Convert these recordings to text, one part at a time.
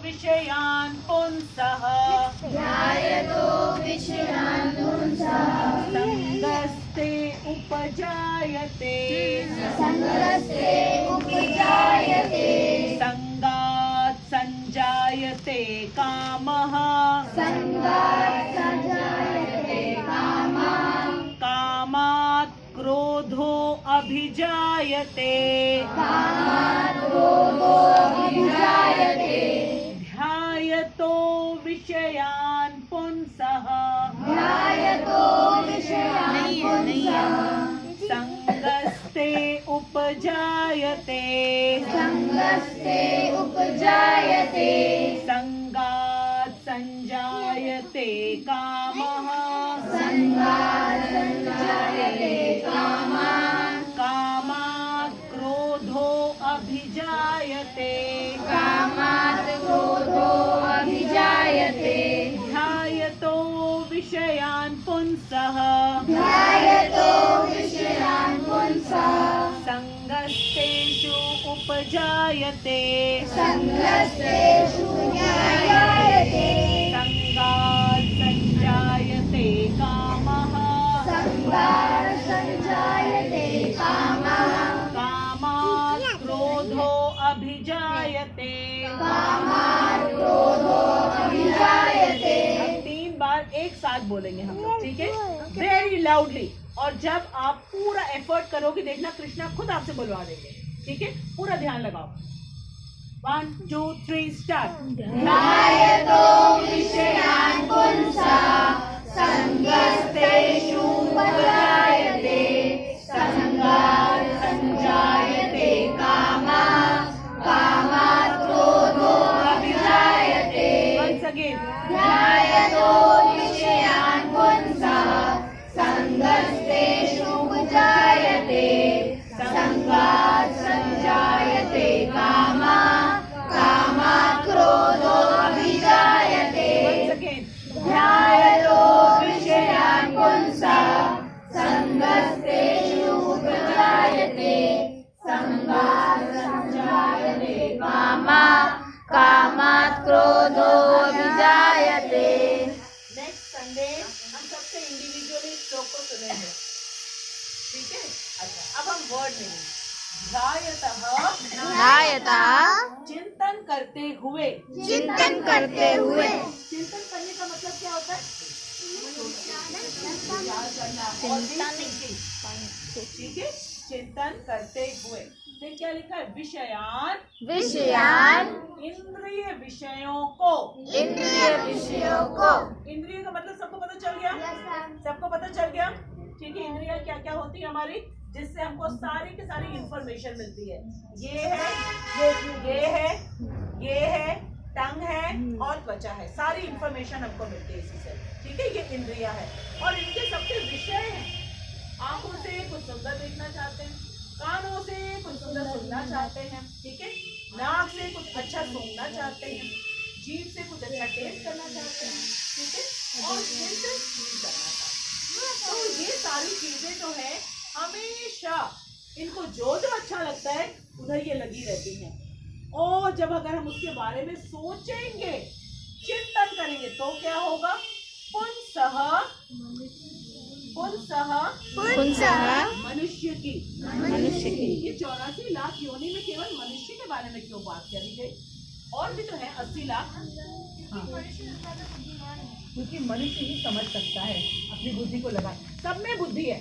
विषयान् पुंसः ध्यायतो विषयान् पुंसः संगस्ते उपजायते संगस्ते उपजायते संगात् संजायते कामः संगात् संजायते कामः कामात् क्रोधो अभिजायते कामात् क्रोधो अभिजायते ध्यायतो विषयान् पुंसः ध्यायतो विषयान् पुंसः संगस्ते उपजायते संगस्ते उपजायते संगात् संजायते कामः संगात् संजायते कामः कामात् क्रोधो अभिजायते कामात् क्रोधो अभिजायते ध्यायतो विषयान् पुंसः ध्यायतो विषयान् पुंसः संगस्तेषु उपजायते संगस्तेषु जायते संगात् संजायते कामः संगात् संजायते कामः कामात् क्रोधो अभिजायते कामात् क्रोधो अभिजायते। हम 3 बार एक साथ बोलेंगे हम लोग, ठीक है, वेरी लाउडली। और जब आप पूरा एफर्ट करोगे देखना कृष्णा खुद आपसे बुलवा देंगे, ठीक है, पूरा ध्यान लगाओ। 1 2 3 स्टार्ट। ध्यायतो विषयान् पुंसः संगस्तेषु उपजायते संगात् संजायते कामः कामात् क्रोधो अभिजायते वंस अगेन। ध्यायतो विषयान् पुंसः संगस्तेषु उपजायते संगात् संजायते कामः कामात् क्रोधो अभिजायते वंस अगेन। ध्यायतो विषयान् पुंसः संगस्तेषु उपजायते संगात् संजायते कामः कामात् क्रोधो अभिजायते। नेक्स्ट संडे हम सबसे इंडिविजुअली श्लोक को सुनेंगे, ठीक है। अच्छा, अब हम वर्ड लेंगे। ध्यायतः चिंतन करते हुए। चिंतन करते हुए चिंतन करने का मतलब क्या होता है? विचार करना, ठीक है, चिंतन करते हुए। फिर क्या लिखा है? विषयान विषयान् इंद्रिय विषयों को। इंद्रिय विषयों को। इंद्रिय का मतलब सबको पता चल गया? सबको पता चल गया, ठीक है। इंद्रिया क्या क्या होती है हमारी, जिससे हमको सारी की सारी इंफॉर्मेशन मिलती है। ये है, ये है, टंग है और त्वचा है, सारी इंफॉर्मेशन हमको मिलती है इसी से, ठीक है। ये इंद्रिया है और इनके सबके विषय हैं। आंखों से कुछ सुंदर देखना चाहते हैं, कानों से कुछ सुंदर सुनना चाहते हैं, ठीक है, नाक से कुछ अच्छा सूंघना चाहते हैं, जीभ से कुछ अच्छा टेस्ट करना चाहते हैं, ठीक है, और दिल से फील करना चाहते हैं। तो ये सारी चीजें जो है हमेशा इनको जो जो अच्छा लगता है उधर ये लगी रहती हैं। और जब अगर हम उसके बारे में सोचेंगे, चिंतन करेंगे, तो क्या होगा? पुंसः मनुष्य की। ये 84 लाख योनि में केवल मनुष्य के बारे में क्यों बात करी गई? और भी तो है 80 लाख। हाँ, क्योंकि मनुष्य ही समझ सकता है, अपनी बुद्धि को लगा। सब में बुद्धि है,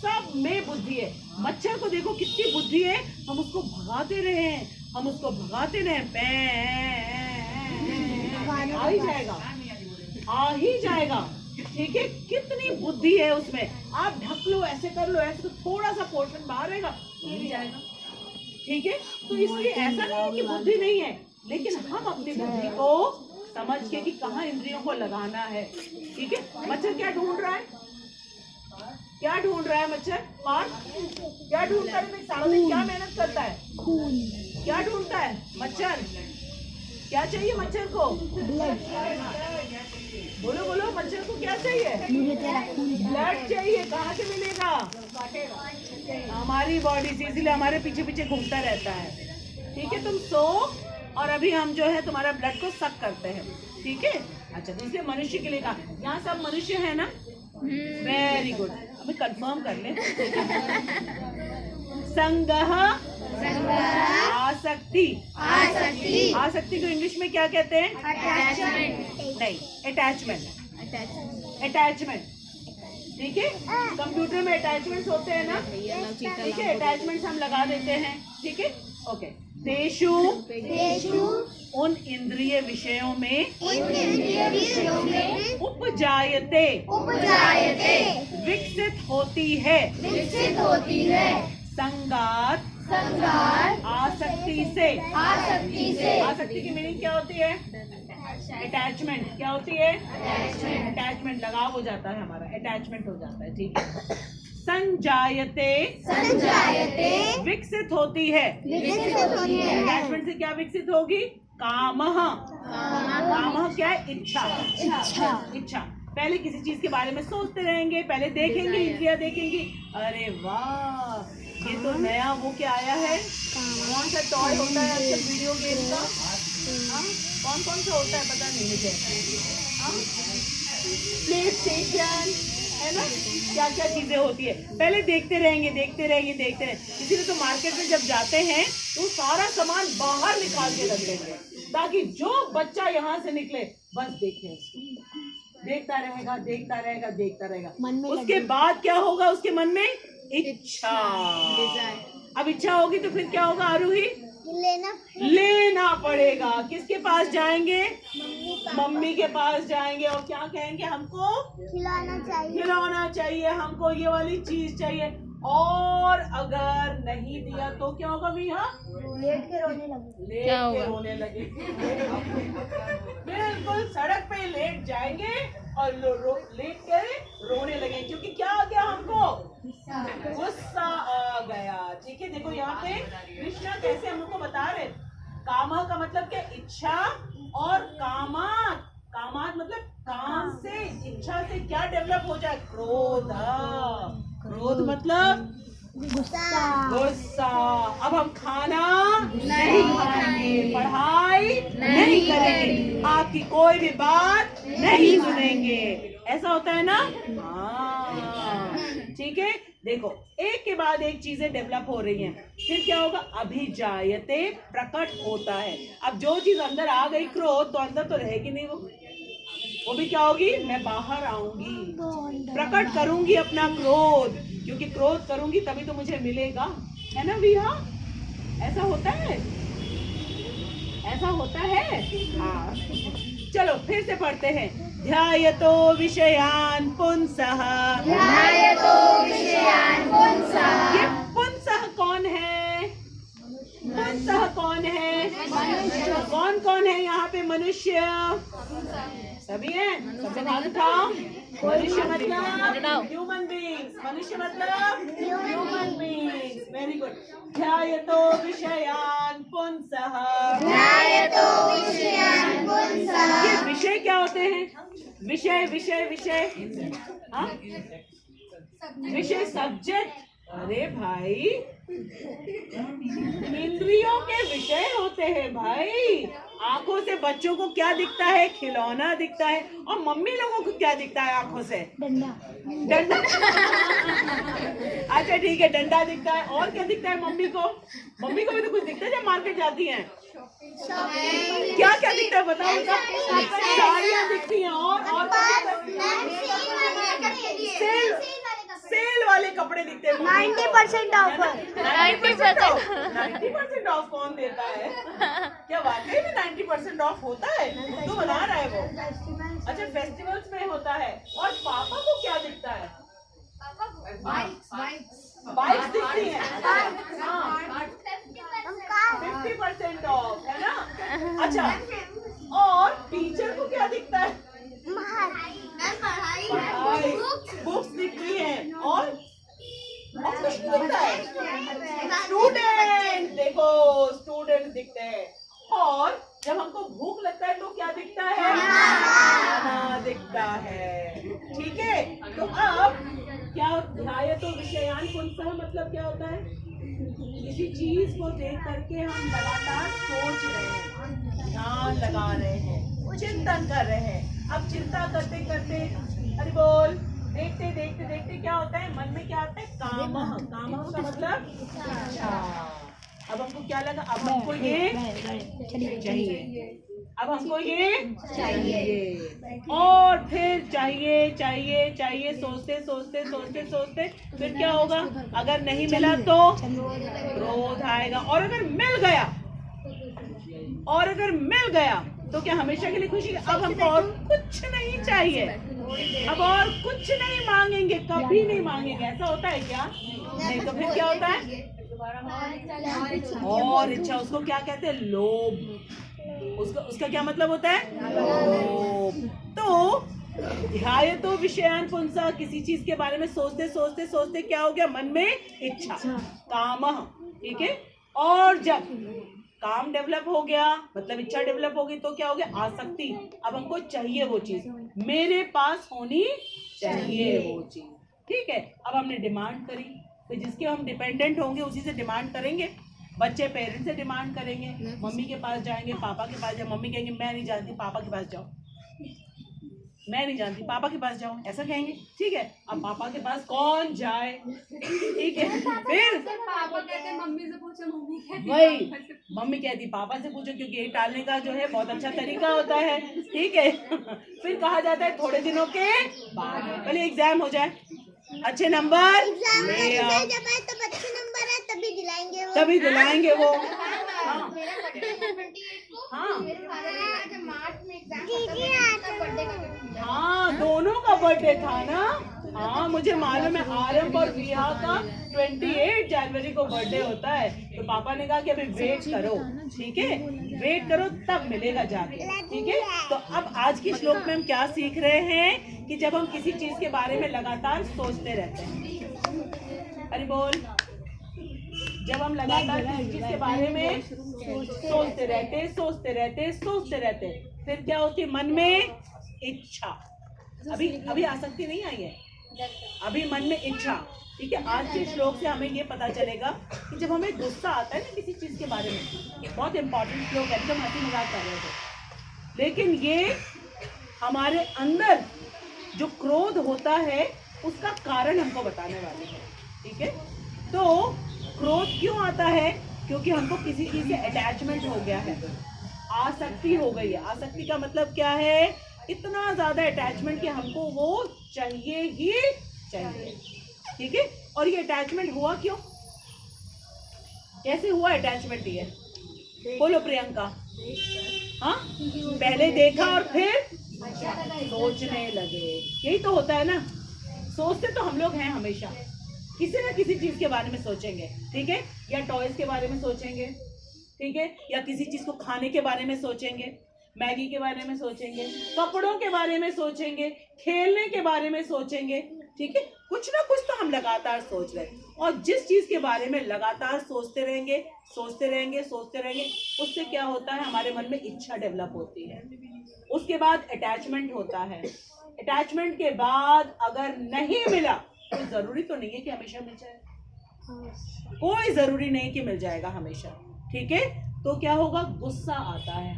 सब में बुद्धि है। मच्छर को देखो कितनी बुद्धि है, हम उसको भगाते रहे हैं, हम उसको भगाते रहे, आ ही जाएगा, आ ही जाएगा, ठीक है। कितनी बुद्धि है उसमें। आप ढक लो, ऐसे कर लो, ऐसे, तो थोड़ा सा पोर्शन बाहर रहेगा, मिल जाएगा, ठीक है। तो इसलिए ऐसा नहीं है कि बुद्धि नहीं है, लेकिन हम अपनी बुद्धि को समझ के कि कहाँ इंद्रियों को लगाना है, ठीक है। मच्छर क्या ढूंढ रहा है? क्या ढूंढ रहा है मच्छर? और क्या ढूंढता है? सारा दिन क्या मेहनत करता है? खून। क्या ढूंढता है मच्छर? क्या चाहिए मच्छर को? बोलो बोलो, मच्छर को क्या चाहिए? ब्लड चाहिए। कहाँ से मिलेगा? हमारी बॉडी से, इसीलिए हमारे पीछे पीछे घूमता रहता है, ठीक है। तुम सो और अभी हम जो है तुम्हारा ब्लड को सक करते हैं, ठीक है। अच्छा, तो इसलिए मनुष्य के लिए कहा, यहाँ सब मनुष्य है ना, वेरी गुड, हमें कंफर्म कर ले। संगह, आसक्ति, आसक्ति को इंग्लिश में क्या कहते हैं? नहीं, अटैचमेंट, ठीक है। कंप्यूटर में अटैचमेंट्स होते हैं ना, ठीक है, अटैचमेंट्स हम लगा देते हैं, ठीक है, ओके। तेषु, उन इंद्रिय विषयों में, उपजायते, विकसित होती है, संगात, आसक्ति से, आसक्ति की मीनिंग क्या होती है? अटैचमेंट। क्या होती है? अटैचमेंट, लगाव हो जाता है हमारा, अटैचमेंट हो जाता है, ठीक है। संजायते, विकसित होती है, अटैचमेंट से क्या विकसित होगी? कामः, कामः क्या है? इच्छा। पहले किसी चीज के बारे में सोचते रहेंगे, पहले देखेंगे, इंद्रियां देखेंगी, अरे वाह ये तो नया वो क्या आया है, कौन सा टॉय होता है आजकल वीडियो गेम का, कौन सा होता है पता नहीं मुझे, प्ले स्टेशन है ना, क्या क्या चीजें होती है, पहले देखते रहेंगे। इसीलिए तो मार्केट में जब जाते हैं तो सारा सामान बाहर निकाल के रख देंगे, ताकि जो बच्चा यहाँ से निकले बस देखे, देखता रहेगा। उसके बाद क्या होगा? उसके मन में इच्छा। अब इच्छा होगी तो फिर क्या होगा आरूही? लेना पड़ेगा। किसके पास जाएंगे? मम्मी के पास जाएंगे और क्या कहेंगे? हमको खिलाना चाहिए, हमको ये वाली चीज चाहिए। और अगर नहीं दिया तो क्या होगा भैया? लेट के रोने लगे। बिल्कुल सड़क पे लेट जाएंगे और लेट के रोने लगे, क्योंकि क्या आ गया? हमको गुस्सा आ गया, ठीक है। देखो यहाँ पे कृष्णा कैसे हमको बता रहे, कामा का मतलब क्या? इच्छा, और कामात मतलब काम से, इच्छा से क्या डेवलप हो जाए? क्रोध मतलब गुस्सा। अब हम खाना नहीं खाएंगे, पढ़ाई नहीं करेंगे, आपकी कोई भी बात नहीं सुनेंगे, ऐसा होता है ना? हाँ, ठीक है। देखो एक के बाद एक चीजें डेवलप हो रही हैं, फिर क्या होगा? अभिजायते, प्रकट होता है। अब जो चीज अंदर आ गई क्रोध, तो अंदर तो रहेगी नहीं, वो भी क्या होगी? मैं बाहर आऊंगी, प्रकट करूंगी अपना क्रोध, क्योंकि क्रोध करूंगी तभी तो मुझे मिलेगा, है ना भैया? ऐसा होता है। हाँ, चलो फिर से पढ़ते हैं। ध्यायतो विषयान पुंसः, ये पुंसः कौन है? पुंसः कौन है? कौन है यहाँ पे? मनुष्य सभी हैं, सबसे हाथ उठाओ। मनुष्य मतलब ह्यूमन बीइंग्स, मनुष्य मतलब ह्यूमन बीइंग्स, वेरी गुड। ध्यायतो विषयान पुंसः, ये विषय क्या होते हैं? विषय, हाँ, विषय सब्जेक्ट। अरे भाई, इंद्रियों के विषय होते हैं भाई। आंखों से बच्चों को क्या दिखता है? खिलौना दिखता है। और मम्मी लोगों को क्या दिखता है आंखों से? डंडा। अच्छा ठीक है, डंडा दिखता है। और क्या दिखता है मम्मी को? मम्मी को भी तो कुछ दिखता है जब मार्केट जाती हैं। क्या दिखता है बताओ? साड़ियाँ दिखती हैं। और सेल वाले कपड़े दिखते हैं। 90% ऑफर। 90% ऑफ कौन देता है? क्या वाकई में 90% ऑफ होता है? तो बना रहा है वो। अच्छा, फेस्टिवल्स में होता है। और पापा को क्या दिखता है? बाइक्स दिखती है। 50% ऑफ है ना? अच्छा, और टीचर को क्या दिखता है? बुक्स दिखती है। और कुछ दिखता है? स्टूडेंट, देखो स्टूडेंट दिखते हैं। और जब हमको भूख लगता है तो क्या दिखता है? खाना दिखता है, ठीक है। तो अब क्या ध्यायतो विषयान पुंसः मतलब क्या होता है? किसी चीज को देख करके हम लगातार सोच रहे हैं, ध्यान लगा रहे हैं, चिंतन कर रहे हैं। अब चिंता करते करते, अरे बोल, देखते देखते देखते क्या होता है, मन में क्या आता है, कामः। कामः का मतलब इच्छा। अब हमको क्या लगा, अब हमको ये चाहिए, अब हमको ये चाहिए, और फिर चाहिए चाहिए चाहिए, सोचते सोचते सोचते सोचते फिर क्या होगा, अगर नहीं मिला तो क्रोध आएगा, और अगर मिल गया, और अगर मिल गया तो क्या हमेशा के लिए खुशी। अब हमको और कुछ नहीं चाहिए, अब और कुछ नहीं मांगेंगे, कभी नहीं मांगेंगे। ऐसा होता है क्या? नहीं। तो फिर क्या होता है, और इच्छा। उसको क्या कहते हैं, लोभ। उसका क्या मतलब होता है, लोभ। तो ध्यायतो विषयान पुंसः, किसी चीज के बारे में सोचते सोचते सोचते क्या हो गया, मन में इच्छा, कामः। ठीक है, और जब काम डेवलप हो गया, मतलब इच्छा डेवलप हो गई, तो क्या हो गया, आसक्ति। अब हमको चाहिए वो चीज, मेरे पास होनी चाहिए वो चीज। ठीक है, अब हमने डिमांड करी, तो जिसके हम डिपेंडेंट होंगे उसी से डिमांड करेंगे। बच्चे पेरेंट्स से डिमांड करेंगे, मम्मी के पास जाएंगे, पापा के पास जाए, मम्मी कहेंगे मैं नहीं जानती, पापा के पास जाओ, मैं नहीं जानती, पापा के पास जाओ, ऐसा कहेंगे। ठीक है, अब पापा के पास कौन जाए, ठीक है, फिर पापा कहते हैं मम्मी से पूछो, मम्मी कहती वही, मम्मी कहती पापा से पूछो, क्योंकि ये टालने का जो है बहुत अच्छा तरीका होता है। ठीक है, फिर कहा जाता है थोड़े दिनों के बाद, पहले एग्जाम हो जाए, अच्छे नंबर ले आओ, तब अच्छे नंबर है तभी दिलाएंगे वो। तभी दिलाएंगे वो। हाँ हाँ हाँ, दोनों का बर्थडे था ना। हाँ, मुझे मालूम है, आरंभ और विहा का 28 जनवरी को बर्थडे होता है। तो पापा ने कहा कि अभी वेट करो, ठीक है, वेट करो तब मिलेगा जाके। ठीक है, तो अब आज की श्लोक में हम क्या सीख रहे हैं कि जब हम किसी चीज के बारे में लगातार सोचते रहते हैं, अरे बोल, जब हम लगातार किसी चीज के बारे में सोचते रहते, फिर क्या होती है, मन में इच्छा। अभी आसक्ति नहीं आई है, अभी मन में इच्छा। ठीक है, आज के श्लोक से हमें ये पता चलेगा कि जब हमें गुस्सा आता है ना किसी चीज के बारे में, बहुत इंपॉर्टेंट श्लोक है, एकदम हंसी मजाक कर रहे थे, लेकिन ये हमारे अंदर जो क्रोध होता है उसका कारण हमको बताने वाले हैं। ठीक है, तो क्रोध क्यों आता है, क्योंकि हमको किसी चीज से अटैचमेंट हो गया है, आसक्ति हो गई है। आसक्ति का मतलब क्या है, इतना ज्यादा अटैचमेंट कि हमको वो चाहिए ही चाहिए। ठीक है, और ये अटैचमेंट हुआ क्यों, कैसे हुआ अटैचमेंट, ये बोलो प्रियंका। हाँ, पहले देखा और फिर सोचने लगे, यही तो होता है ना। सोचते तो हम लोग हैं हमेशा, किसी ना किसी चीज के बारे में सोचेंगे। ठीक है, या टॉयज के बारे में सोचेंगे, ठीक है, या किसी चीज को खाने के बारे में सोचेंगे, मैगी के बारे में सोचेंगे, कपड़ों के बारे में सोचेंगे, खेलने के बारे में सोचेंगे। ठीक है, कुछ ना कुछ तो हम लगातार सोच रहे हैं, और जिस चीज के बारे में लगातार सोचते रहेंगे, उससे क्या होता है, हमारे मन में इच्छा डेवलप होती है, उसके बाद अटैचमेंट होता है, अटैचमेंट के बाद अगर नहीं मिला तो जरूरी तो नहीं है कि हमेशा मिल जाए, कोई जरूरी नहीं कि मिल जाएगा हमेशा। ठीक है, तो क्या होगा, गुस्सा आता है।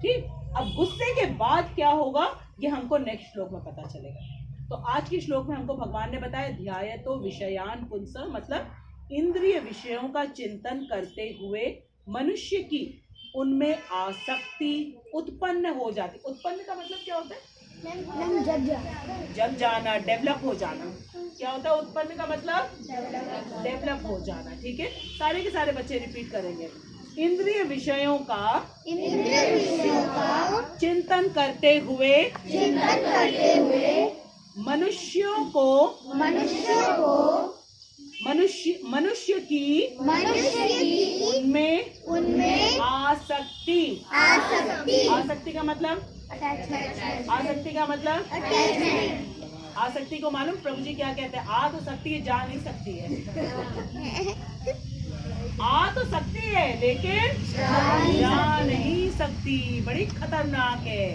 ठीक, अब गुस्से के बाद क्या होगा, ये हमको नेक्स्ट श्लोक में पता चलेगा। तो आज के श्लोक में हमको भगवान ने बताया, ध्यायतो विषयान पुंसः, मतलब इंद्रिय विषयों का चिंतन करते हुए मनुष्य की उनमें आसक्ति उत्पन्न हो जाती। उत्पन्न का मतलब क्या होता है, जग जाना, डेवलप हो जाना। क्या होता है उत्पन्न का मतलब, डेवलप हो जाना। ठीक है, सारे के सारे बच्चे रिपीट करेंगे, इंद्रिय विषयों का चिंतन करते हुए मनुष्य की उनमें आसक्ति का मतलब, आसक्ति को मालूम प्रभु जी क्या कहते हैं, आ तो सकती है, जा नहीं सकती है। आ तो सकती है लेकिन जा नहीं सकती, बड़ी खतरनाक है।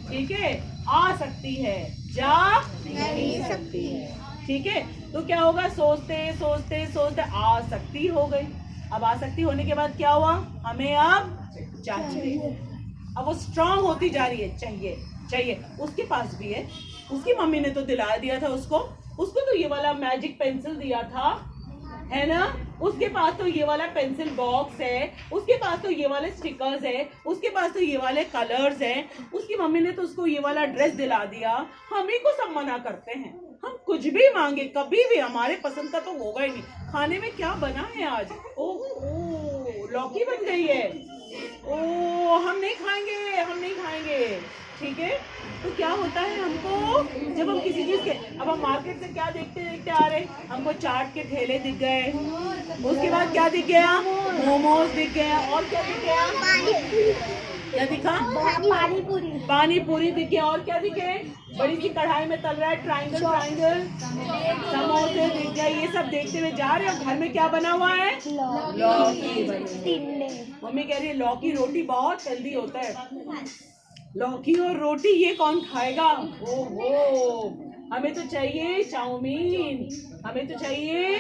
ठीक है, आ सकती है, जा नहीं सकती है। ठीक है, तो क्या होगा, सोचते सोचते सोचते आसक्ति हो गई। अब आसक्ति होने के बाद क्या हुआ, हमें अब चाहिए, अब वो स्ट्रांग होती जा रही है, चाहिए चाहिए। उसके पास भी है, उसकी मम्मी ने तो दिला दिया था उसको तो ये वाला मैजिक पेंसिल दिया था, है ना। उसके पास तो ये वाला पेंसिल बॉक्स है, उसके पास तो ये वाले स्टिकर्स है, उसके पास तो ये वाले कलर्स हैं, उसकी मम्मी ने तो उसको ये वाला ड्रेस दिला दिया। हम ही को सब मना करते हैं, हम कुछ भी मांगे कभी भी हमारे पसंद का तो होगा ही नहीं। खाने में क्या बना है आज, ओ लौकी बन गई है, ओ हम नहीं खाएंगे, हम नहीं खाएंगे, ठीक है। तो क्या होता है हमको, जब हम किसी चीज के, अब हम मार्केट से क्या देखते देखते आ रहे, हमको चाट के ठेले दिख गए, उसके बाद क्या दिख गया, मोमोज दिख गया, और क्या दिख गया, क्या दिखा, पानी पूरी दिख गया, और क्या दिखे, बड़ी सी कढ़ाई में तल रहा है ट्रायंगल ट्रायंगल, समोसे दिख गए। ये सब देखते हुए जा रहे हो, घर में क्या बना हुआ है, लौकी बनी। मम्मी कह रही है लौकी रोटी बहुत हेल्दी होता है, लौकी और रोटी ये कौन खाएगा, ओहो हमें तो चाहिए चाउमीन, हमें तो चाहिए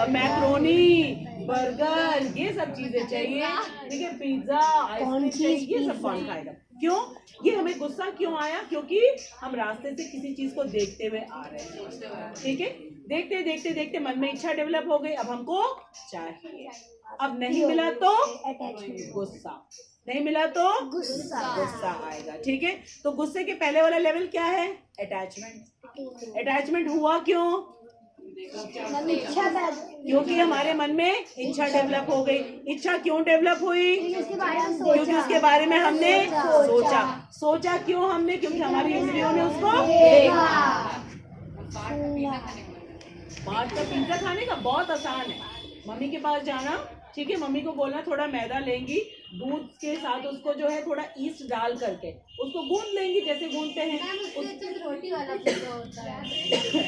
मैक्रोनी, बर्गर, ये सब चीजें चाहिए, ठीक है, पिज्जा, आइसक्रीम चाहिए, ये सब कौन खाएगा। क्यों, ये हमें गुस्सा क्यों आया, क्योंकि हम रास्ते से किसी चीज को देखते हुए आ रहे हैं, ठीक है, देखते देखते देखते मन में इच्छा डेवलप हो गई, अब हमको चाहिए, अब नहीं मिला तो गुस्सा, नहीं मिला तो गुस्सा आएगा, ठीक है। तो गुस्से के पहले वाला लेवल क्या है, अटैचमेंट। अटैचमेंट हुआ क्यों, क्योंकि हमारे मन में इच्छा डेवलप हो गई। इच्छा क्यों डेवलप हुई, क्योंकि उसके बारे में हमने सोचा क्यों हमने, क्योंकि हमारी इंद्रियों ने उसको देखा। बाहर का पिज्जा खाने का बहुत आसान है, मम्मी के पास जाना, ठीक है, मम्मी को बोलना थोड़ा मैदा लेंगी, दूध के साथ उसको जो है थोड़ा ईस्ट डाल करके उसको गूंद लेंगी, जैसे गूंदते हैं रोटी वाला पिज्जा होता है।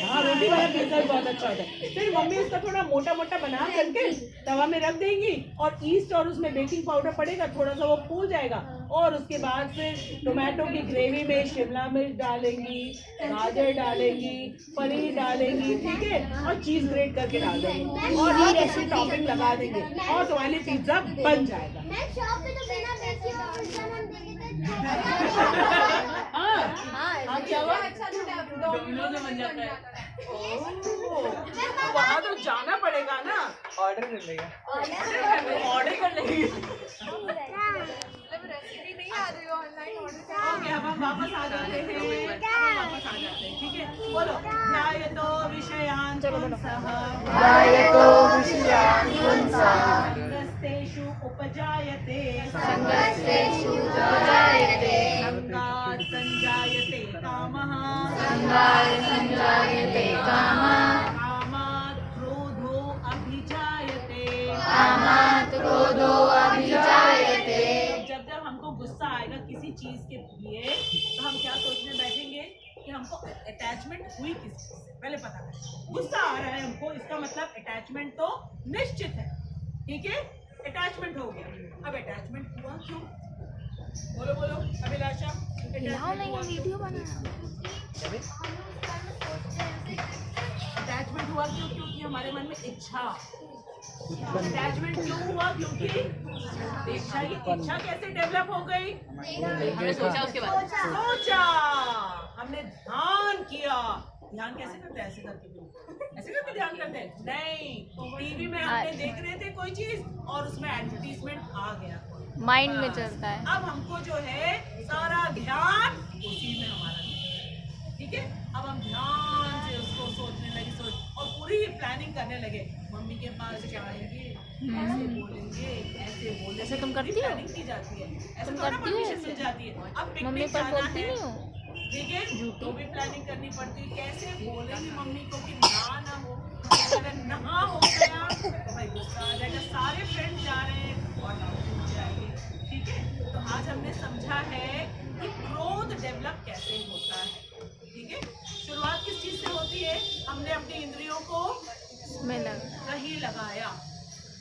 हाँ रोटी वाला पिज्जा भी बहुत अच्छा होता है। फिर मम्मी उसका थोड़ा मोटा मोटा बना करके तवा में रख देंगी, और ईस्ट और उसमें बेकिंग पाउडर पड़ेगा, थोड़ा सा वो फूल जाएगा, और उसके बाद फिर टोमेटो की ग्रेवी में शिमला मिर्च डालेंगी, गाजर डालेंगी, पनीर डालेंगी, ठीक है, और चीज ग्रेट करके डाल देंगी, और ऐसे टॉपिंग लगा देंगे, और तुम्हारी पिज्जा बन जाएगा। हाँ क्या हुआ, डोमिनोज में बन जाता है, वहाँ तो जाना पड़ेगा ना, ऑर्डर कर लेगा, ऑर्डर कर लेंगे। नहीं आ रही हो ऑनलाइन ऑर्डर। ओके, अब हम वापस आ जाते हैं, ठीक है, बोलो, ध्यायतो विषयान् पुंसः, संगस्तेषु उपजायते, संगात् संजायते कामः, कामात् क्रोधो अभिजायते। जब हमको गुस्सा आएगा किसी चीज के लिए, तो हम क्या सोचने बैठेंगे कि हमको अटैचमेंट हुई किस चीज से, पहले पता करें। गुस्सा आ रहा है हमको, इसका मतलब अटैचमेंट तो निश्चित है, ठीक है, अटैचमेंट हो गया। अब अटैचमेंट हुआ क्यों, बोलो बोलो अभिलाषा, वीडियो अटैचमेंट हुआ क्यों, क्योंकि हमारे मन में इच्छा। अटैचमेंट क्यों हुआ, क्योंकि इच्छा, की इच्छा कैसे डेवलप हो गई, हमने सोचा, उसके बाद सोचा, हमने ध्यान किया। ध्यान कैसे करते हैं, ऐसे करके ध्यान करते हैं, नहीं, टीवी में हमने देख रहे थे कोई चीज और उसमें एडवर्टीजमेंट आ गया, माइंड में चलता है। अब हमको जो है सारा ध्यान उसी में हमारा, ठीक है, अब हम ध्यान से उसको सोचने लगे, और पूरी प्लानिंग करने लगे, मम्मी के पास जाएंगे, ऐसे बोलेंगे, ऐसे बोलेंगे, ऐसे तुम करती हो, प्लानिंग की जाती है, ऐसे तुम थोड़ा करती हो, परमिशन मिल जाती है। अब मम्मी पर बोलती नहीं हो, ठीक है, तो भी प्लानिंग करनी पड़ती है, कैसे बोलेंगे मम्मी को कि ना हो, अगर ना हो गया तो भाई गुस्सा आ जाएगा, सारे फ्रेंड्स जा रहे हैं और ना हो जाएंगे, ठीक है। तो आज हमने समझा है कि क्रोध डेवलप कैसे होता है, ठीक है। शुरुआत किस चीज से होती है, हमने अपनी इंद्रियों को कहीं लगाया,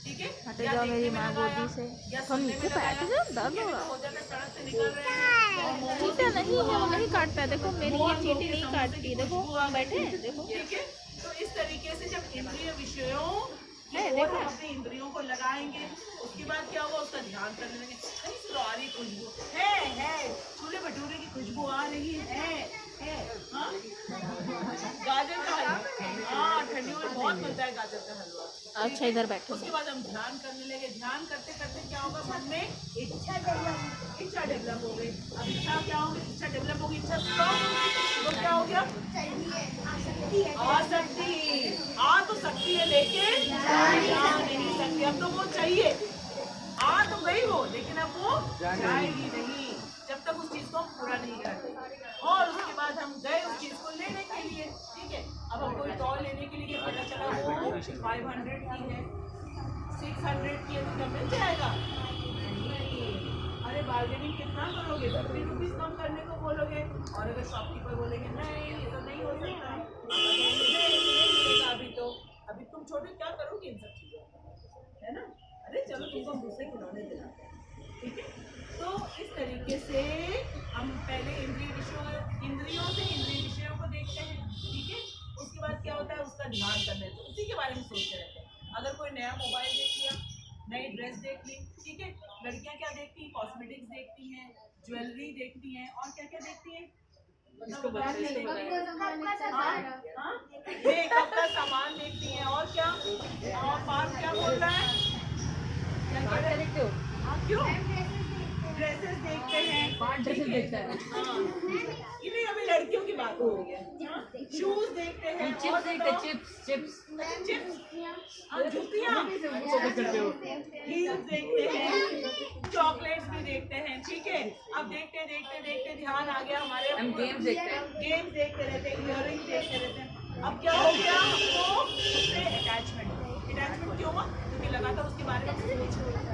ठीक है, हटे जाओ मेरी माँ गोदी से, हम नीचे पैर से दर्द हो रहा है, सड़क से निकल रहे हैं, चींटा नहीं है, वो नहीं काटता है, देखो मेरी ये चींटी नहीं काटती, देखो बैठे हैं, देखो, ठीक है। तो इस तरीके से जब इंद्रिय विषयों और हम अपनी इंद्रियों को लगाएंगे, उसके बाद क्या होगा, उसका ध्यान करने लगेंगे, कहीं से तो आ रही खुशबू है, छोले भटूरे की खुशबू आ रही है। हाँ? गाजर का हलवा, हाँ ठंडी में बहुत मिलता है गाजर का हलवा। अच्छा इधर बैठो। उसके बाद हम ध्यान करने लगे, ध्यान करते करते क्या होगा, मन में इच्छा डेवलप हो गई। अब इच्छा क्या होगी, इच्छा डेवलप होगी, इच्छा स्ट्रॉन्ग होगी, तो क्या हो गया, आसक्ति। आ तो सकती है लेकिन जा नहीं सकती। अब तो वो चाहिए, आ तो गई वो, लेकिन अब वो जाएगी नहीं जब तक उस चीज को हम पूरा नहीं करते। और उसके बाद हम गए उस चीज को लेने के लिए, ठीक है। अब हम कोई टॉय लेने के लिए पता चला वो 500 की है, 600 की है, तो क्या मिल जाएगा? अरे बार्गेनिंग कितना करोगे, 50 रुपीज कम करने को बोलोगे, और अगर शॉपकीपर बोलेंगे नहीं ये तो नहीं हो सकता, नहीं मिलेगा अभी तुम छोटे क्या करोगे इन सब चीजों को, है ना। अरे चलो तुमको मुँह से खिलौने दिलाते हैं, ठीक है। तो इस तरीके से हम पहले इंद्रियों से इंद्रिय विषयों को देखते हैं, ठीक है। उसके बाद क्या होता है, उसका ध्यान करने से उसी के बारे में सोचते रहते हैं। अगर कोई नया मोबाइल देख लिया, नई ड्रेस देख ली, ठीक है। लड़कियां क्या देखती हैं, कॉस्मेटिक्स देखती हैं, ज्वेलरी देखती हैं, और क्या क्या देखती हैं, मेकअप का सामान देखती हैं, और क्या, और पार्थ क्या बोल रहा है, क्या देखते हो, क्यों ड्रेसेस देखते हैं, ड्रेसेस देखता है, हाँ ये नहीं, अभी लड़कियों की बात हो रही है। शूज देखते हैं, चिप्स देखते हैं, चिप्स, जूतियाँ, हील्स देखते हैं, चॉकलेट्स भी देखते हैं, ठीक है। अब देखते देखते ध्यान आ गया हमारे, हम गेम्स देखते रहते हैं, इयररिंग देखते रहते हैं। अब क्या हो गया, हमको उससे अटैचमेंट क्यों हुआ, क्योंकि लगातार उसके बारे में